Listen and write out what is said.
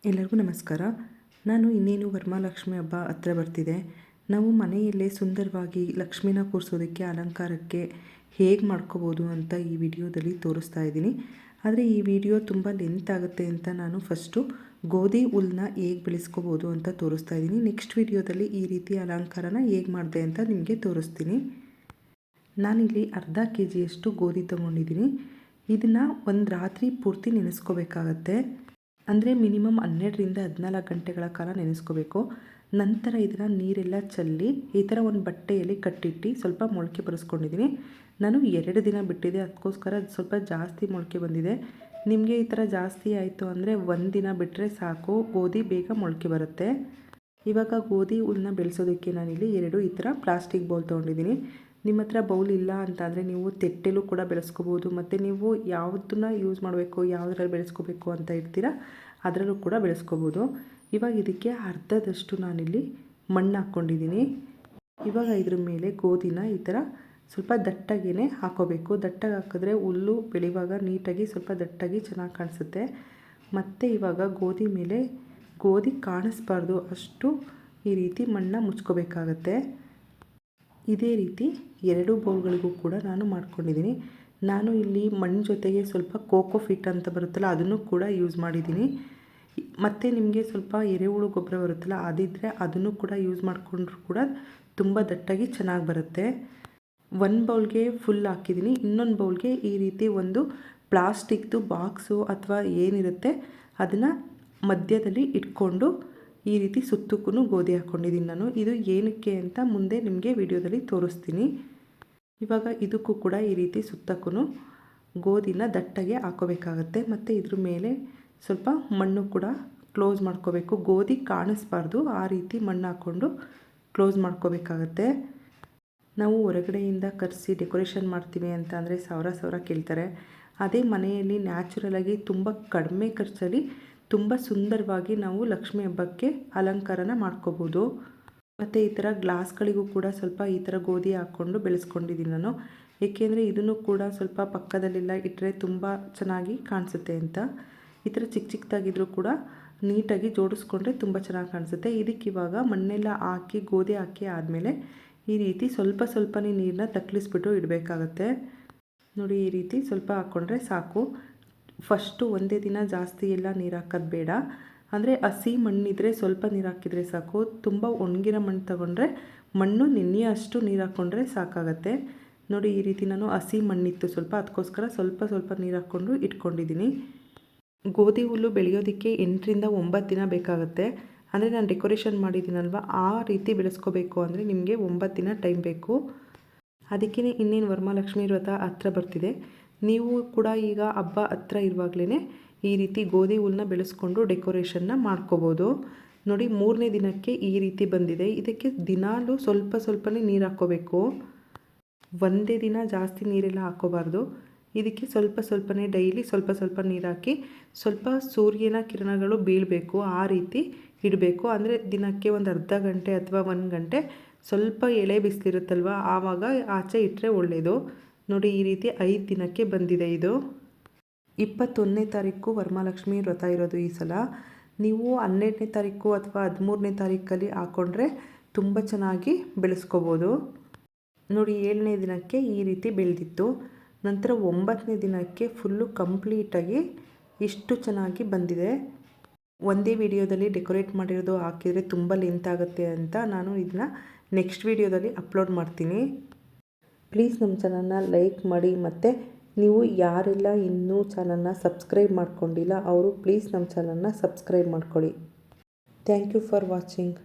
ಎಲ್ಲರಿಗೂ ನಮಸ್ಕಾರ. ನಾನು ಇನ್ನೇನು ವರಮಹಾಲಕ್ಷ್ಮಿ ಹಬ್ಬ ಹತ್ರ ಬರ್ತಿದೆ. ನಾವು ಮನೆಯಲ್ಲೇ ಸುಂದರವಾಗಿ ಲಕ್ಷ್ಮಿನ ಕೂರಿಸೋದಕ್ಕೆ ಅಲಂಕಾರಕ್ಕೆ ಹೇಗೆ ಮಾಡ್ಕೋಬೋದು ಅಂತ ಈ ವಿಡಿಯೋದಲ್ಲಿ ತೋರಿಸ್ತಾ ಇದ್ದೀನಿ. ಆದರೆ ಈ ವಿಡಿಯೋ ತುಂಬ ಲೆಂತ್ ಆಗುತ್ತೆ ಅಂತ ನಾನು ಫಸ್ಟು ಗೋಧಿ ಹುಲ್ಲನ್ನ ಹೇಗೆ ಬೆಳೆಸ್ಕೋಬೋದು ಅಂತ ತೋರಿಸ್ತಾ ಇದ್ದೀನಿ. ನೆಕ್ಸ್ಟ್ ವಿಡಿಯೋದಲ್ಲಿ ಈ ರೀತಿ ಅಲಂಕಾರನ ಹೇಗೆ ಮಾಡಿದೆ ಅಂತ ನಿಮಗೆ ತೋರಿಸ್ತೀನಿ. ನಾನಿಲ್ಲಿ ಅರ್ಧ kg ಗೋಧಿ ತೊಗೊಂಡಿದ್ದೀನಿ. ಇದನ್ನು ಒಂದು ರಾತ್ರಿ ಪೂರ್ತಿ ನೆನೆಸ್ಕೋಬೇಕಾಗತ್ತೆ. ಅಂದರೆ ಮಿನಿಮಮ್ 12ರಿಂದ 14 ಗಂಟೆಗಳ ಕಾಲ ನೆನೆಸ್ಕೋಬೇಕು. ನಂತರ ಇದನ್ನು ನೀರೆಲ್ಲ ಚೆಲ್ಲಿ ಈ ಥರ ಒಂದು ಬಟ್ಟೆಯಲ್ಲಿ ಕಟ್ಟಿಟ್ಟು ಸ್ವಲ್ಪ ಮೊಳಕೆ ಬರೆಸ್ಕೊಂಡಿದ್ದೀನಿ. ನಾನು 2 ದಿನ ಬಿಟ್ಟಿದ್ದೆ, ಅದಕ್ಕೋಸ್ಕರ ಸ್ವಲ್ಪ ಜಾಸ್ತಿ ಮೊಳಕೆ ಬಂದಿದೆ. ನಿಮಗೆ ಈ ಥರ ಜಾಸ್ತಿ ಆಯಿತು ಅಂದರೆ 1 ದಿನ ಬಿಟ್ಟರೆ ಸಾಕು, ಗೋಧಿ ಬೇಗ ಮೊಳಕೆ ಬರುತ್ತೆ. ಇವಾಗ ಗೋಧಿ ಹುಲ್ಲನ್ನ ಬೆಳೆಸೋದಕ್ಕೆ ನಾನಿಲ್ಲಿ 2 ಈ ಥರ ಪ್ಲಾಸ್ಟಿಕ್ ಬೌಲ್ ತೊಗೊಂಡಿದ್ದೀನಿ. ನಿಮ್ಮ ಹತ್ರ ಬೌಲ್ ಇಲ್ಲ ಅಂತಂದರೆ ನೀವು ತೆಟ್ಟೆಲೂ ಕೂಡ ಬೆಳೆಸ್ಕೋಬೋದು. ಮತ್ತು ನೀವು ಯಾವುದನ್ನ ಯೂಸ್ ಮಾಡಬೇಕು, ಯಾವುದ್ರಲ್ಲಿ ಬೆಳೆಸ್ಕೋಬೇಕು ಅಂತ ಇರ್ತೀರ ಅದರಲ್ಲೂ ಕೂಡ ಬೆಳೆಸ್ಕೋಬೋದು. ಇವಾಗ ಇದಕ್ಕೆ ಅರ್ಧದಷ್ಟು ನಾನಿಲ್ಲಿ ಮಣ್ಣು ಹಾಕ್ಕೊಂಡಿದ್ದೀನಿ. ಇವಾಗ ಇದ್ರ ಮೇಲೆ ಗೋಧಿನ ಈ ಥರ ಸ್ವಲ್ಪ ದಟ್ಟಾಗಿಯೇ ಹಾಕೋಬೇಕು. ದಟ್ಟಾಗಿ ಹಾಕಿದ್ರೆ ಹುಲ್ಲು ಬೆಳೆಯುವಾಗ ನೀಟಾಗಿ ಸ್ವಲ್ಪ ದಟ್ಟಾಗಿ ಚೆನ್ನಾಗಿ ಕಾಣಿಸುತ್ತೆ. ಮತ್ತು ಇವಾಗ ಗೋಧಿ ಮೇಲೆ ಗೋಧಿ ಕಾಣಿಸ್ಬಾರ್ದು ಅಷ್ಟು ಈ ರೀತಿ ಮಣ್ಣನ್ನ ಮುಚ್ಕೋಬೇಕಾಗತ್ತೆ. ಇದೇ ರೀತಿ 2 ಬೌಲ್ಗಳಿಗೂ ಕೂಡ ನಾನು ಮಾಡ್ಕೊಂಡಿದ್ದೀನಿ. ನಾನು ಇಲ್ಲಿ ಮಣ್ಣು ಜೊತೆಗೆ ಸ್ವಲ್ಪ ಕೋಕೋ ಫಿಟ್ ಅಂತ ಬರುತ್ತಲ್ಲ ಅದನ್ನು ಕೂಡ ಯೂಸ್ ಮಾಡಿದ್ದೀನಿ. ಮತ್ತು ನಿಮಗೆ ಸ್ವಲ್ಪ ಎರೆಹುಳು ಗೊಬ್ಬರ ಬರುತ್ತಲ್ಲ ಅದಿದ್ದರೆ ಅದನ್ನು ಕೂಡ ಯೂಸ್ ಮಾಡಿಕೊಂಡ್ರು ಕೂಡ ತುಂಬ ದಟ್ಟಾಗಿ ಚೆನ್ನಾಗಿ ಬರುತ್ತೆ. 1 ಬೌಲ್ಗೆ ಫುಲ್ ಹಾಕಿದ್ದೀನಿ. ಇನ್ನೊಂದು ಬೌಲ್ಗೆ ಈ ರೀತಿ ಒಂದು ಪ್ಲಾಸ್ಟಿಕ್ದು ಬಾಕ್ಸು ಅಥವಾ ಏನಿರುತ್ತೆ ಅದನ್ನು ಮಧ್ಯದಲ್ಲಿ ಇಟ್ಕೊಂಡು ಈ ರೀತಿ ಸುತ್ತಕ್ಕೂ ಗೋಧಿ ಹಾಕ್ಕೊಂಡಿದ್ದೀನಿ ನಾನು. ಇದು ಏನಕ್ಕೆ ಅಂತ ಮುಂದೆ ನಿಮಗೆ ವಿಡಿಯೋದಲ್ಲಿ ತೋರಿಸ್ತೀನಿ. ಇವಾಗ ಇದಕ್ಕೂ ಕೂಡ ಈ ರೀತಿ ಸುತ್ತಕ್ಕೂ ಗೋಧಿನ ದಟ್ಟಾಗಿ ಹಾಕೋಬೇಕಾಗತ್ತೆ. ಮತ್ತು ಇದ್ರ ಮೇಲೆ ಸ್ವಲ್ಪ ಮಣ್ಣು ಕೂಡ ಕ್ಲೋಸ್ ಮಾಡ್ಕೋಬೇಕು. ಗೋಧಿ ಕಾಣಿಸ್ಬಾರ್ದು ಆ ರೀತಿ ಮಣ್ಣು ಹಾಕ್ಕೊಂಡು ಕ್ಲೋಸ್ ಮಾಡ್ಕೋಬೇಕಾಗತ್ತೆ. ನಾವು ಹೊರಗಡೆಯಿಂದ ಕರೆಸಿ ಡೆಕೋರೇಷನ್ ಮಾಡ್ತೀವಿ ಅಂತ ಅಂದರೆ ಸಾವಿರ ಕೇಳ್ತಾರೆ. ಅದೇ ಮನೆಯಲ್ಲಿ ನ್ಯಾಚುರಲಾಗಿ ತುಂಬ ಕಡಿಮೆ ಖರ್ಚಲ್ಲಿ ತುಂಬ ಸುಂದರವಾಗಿ ನಾವು ಲಕ್ಷ್ಮಿ ಹಬ್ಬಕ್ಕೆ ಅಲಂಕಾರನ ಮಾಡ್ಕೋಬೋದು. ಮತ್ತು ಈ ಥರ ಗ್ಲಾಸ್ಗಳಿಗೂ ಕೂಡ ಸ್ವಲ್ಪ ಈ ಥರ ಗೋಧಿ ಹಾಕ್ಕೊಂಡು ಬೆಳೆಸ್ಕೊಂಡಿದ್ದೀನಿ ನಾನು. ಏಕೆಂದರೆ ಇದನ್ನು ಕೂಡ ಸ್ವಲ್ಪ ಪಕ್ಕದಲ್ಲೆಲ್ಲ ಇಟ್ಟರೆ ತುಂಬ ಚೆನ್ನಾಗಿ ಕಾಣಿಸುತ್ತೆ ಅಂತ. ಈ ಥರ ಚಿಕ್ಕದಾಗಿದ್ರೂ ಕೂಡ ನೀಟಾಗಿ ಜೋಡಿಸ್ಕೊಂಡ್ರೆ ತುಂಬ ಚೆನ್ನಾಗಿ ಕಾಣಿಸುತ್ತೆ. ಇದಕ್ಕೆ ಇವಾಗ ಮಣ್ಣೆಲ್ಲ ಹಾಕಿ ಗೋಧಿ ಹಾಕಿ ಆದಮೇಲೆ ಈ ರೀತಿ ಸ್ವಲ್ಪನೇ ನೀರನ್ನ ತಕ್ಕಲಿಸ್ಬಿಟ್ಟು ಇಡಬೇಕಾಗತ್ತೆ. ನೋಡಿ, ಈ ರೀತಿ ಸ್ವಲ್ಪ ಹಾಕ್ಕೊಂಡ್ರೆ ಸಾಕು. ಫಸ್ಟು ಒಂದೇ ದಿನ ಜಾಸ್ತಿ ಎಲ್ಲ ನೀರು ಹಾಕೋದು ಬೇಡ. ಅಂದರೆ ಹಸಿ ಮಣ್ಣಿದ್ರೆ ಸ್ವಲ್ಪ ನೀರು ಹಾಕಿದರೆ ಸಾಕು. ತುಂಬ ಒಣಗಿರೋ ಮಣ್ಣು ತಗೊಂಡ್ರೆ ಮಣ್ಣು ನೆನೆಯೋಷ್ಟು ನೀರು ಹಾಕ್ಕೊಂಡ್ರೆ ಸಾಕಾಗತ್ತೆ. ನೋಡಿ, ಈ ರೀತಿ ನಾನು ಹಸಿ ಮಣ್ಣಿತ್ತು ಸ್ವಲ್ಪ, ಅದಕ್ಕೋಸ್ಕರ ಸ್ವಲ್ಪ ನೀರು ಹಾಕ್ಕೊಂಡು ಇಟ್ಕೊಂಡಿದ್ದೀನಿ. ಗೋಧಿ ಹುಲ್ಲು ಬೆಳೆಯೋದಕ್ಕೆ 8ರಿಂದ 9 ದಿನ ಬೇಕಾಗುತ್ತೆ. ಅಂದರೆ ನಾನು ಡೆಕೋರೇಷನ್ ಮಾಡಿದ್ದೀನಲ್ವ ಆ ರೀತಿ ಬೆಳೆಸ್ಕೋಬೇಕು ಅಂದರೆ ನಿಮಗೆ 9 ದಿನ ಟೈಮ್ ಬೇಕು. ಅದಕ್ಕೇ ಇನ್ನೇನು ವರಮಹಾಲಕ್ಷ್ಮಿ ವ್ರತ ಹತ್ರ ಬರ್ತಿದೆ. ನೀವು ಕೂಡ ಈಗ ಹಬ್ಬ ಹತ್ರ ಇರುವಾಗಲೇ ಈ ರೀತಿ ಗೋಧಿ ಹುಲ್ಲನ್ನ ಬೆಳೆಸ್ಕೊಂಡು ಡೆಕೋರೇಷನ್ನ ಮಾಡ್ಕೋಬೋದು. ನೋಡಿ, 3ನೇ ದಿನಕ್ಕೆ ಈ ರೀತಿ ಬಂದಿದೆ. ಇದಕ್ಕೆ ದಿನಾಲೂ ಸ್ವಲ್ಪನೇ ನೀರು ಹಾಕ್ಕೋಬೇಕು. ಒಂದೇ ದಿನ ಜಾಸ್ತಿ ನೀರೆಲ್ಲ ಹಾಕ್ಕೋಬಾರ್ದು. ಇದಕ್ಕೆ ಸ್ವಲ್ಪನೇ ಡೈಲಿ ಸ್ವಲ್ಪ ನೀರು ಹಾಕಿ ಸ್ವಲ್ಪ ಸೂರ್ಯನ ಕಿರಣಗಳು ಬೀಳಬೇಕು ಆ ರೀತಿ ಇಡಬೇಕು. ಅಂದರೆ ದಿನಕ್ಕೆ ಒಂದು ಅರ್ಧ ಗಂಟೆ ಅಥವಾ 1 ಗಂಟೆ ಸ್ವಲ್ಪ ಎಳೆ ಬಿಸಿಲಿರುತ್ತಲ್ವ ಆವಾಗ ಆಚೆ ಇಟ್ಟರೆ ಒಳ್ಳೆಯದು. ನೋಡಿ, ಈ ರೀತಿ 5 ದಿನಕ್ಕೆ ಬಂದಿದೆ ಇದು. 21ನೇ ತಾರೀಕು ವರಮಹಾಲಕ್ಷ್ಮಿ ವ್ರತ ಇರೋದು ಈ ಸಲ. ನೀವು 12ನೇ ತಾರೀಕು ಅಥವಾ 13ನೇ ತಾರೀಕಲ್ಲಿ ಹಾಕ್ಕೊಂಡ್ರೆ ತುಂಬ ಚೆನ್ನಾಗಿ ಬೆಳೆಸ್ಕೋಬೋದು. ನೋಡಿ, 7ನೇ ದಿನಕ್ಕೆ ಈ ರೀತಿ ಬೆಳೆದಿತ್ತು. ನಂತರ 9ನೇ ದಿನಕ್ಕೆ ಫುಲ್ಲು ಕಂಪ್ಲೀಟಾಗಿ ಇಷ್ಟು ಚೆನ್ನಾಗಿ ಬಂದಿದೆ. ಒಂದೇ ವಿಡಿಯೋದಲ್ಲಿ ಡೆಕೋರೇಟ್ ಮಾಡಿರೋದು ಹಾಕಿದರೆ ತುಂಬ ಲೆಂತ್ ಆಗುತ್ತೆ ಅಂತ ನಾನು ಇದನ್ನ ನೆಕ್ಸ್ಟ್ ವಿಡಿಯೋದಲ್ಲಿ ಅಪ್ಲೋಡ್ ಮಾಡ್ತೀನಿ. ಪ್ಲೀಸ್ ನಮ್ಮ ಚಾನಲ್ನ ಲೈಕ್ ಮಾಡಿ. ಮತ್ತು ನೀವು ಯಾರೆಲ್ಲ ಇನ್ನೂ ಚಾನಲ್ನ ಸಬ್ಸ್ಕ್ರೈಬ್ ಮಾಡ್ಕೊಂಡಿಲ್ಲ ಅವರು ಪ್ಲೀಸ್ ನಮ್ಮ ಚಾನಲ್ನ ಸಬ್ಸ್ಕ್ರೈಬ್ ಮಾಡ್ಕೊಳ್ಳಿ. Thank you for watching.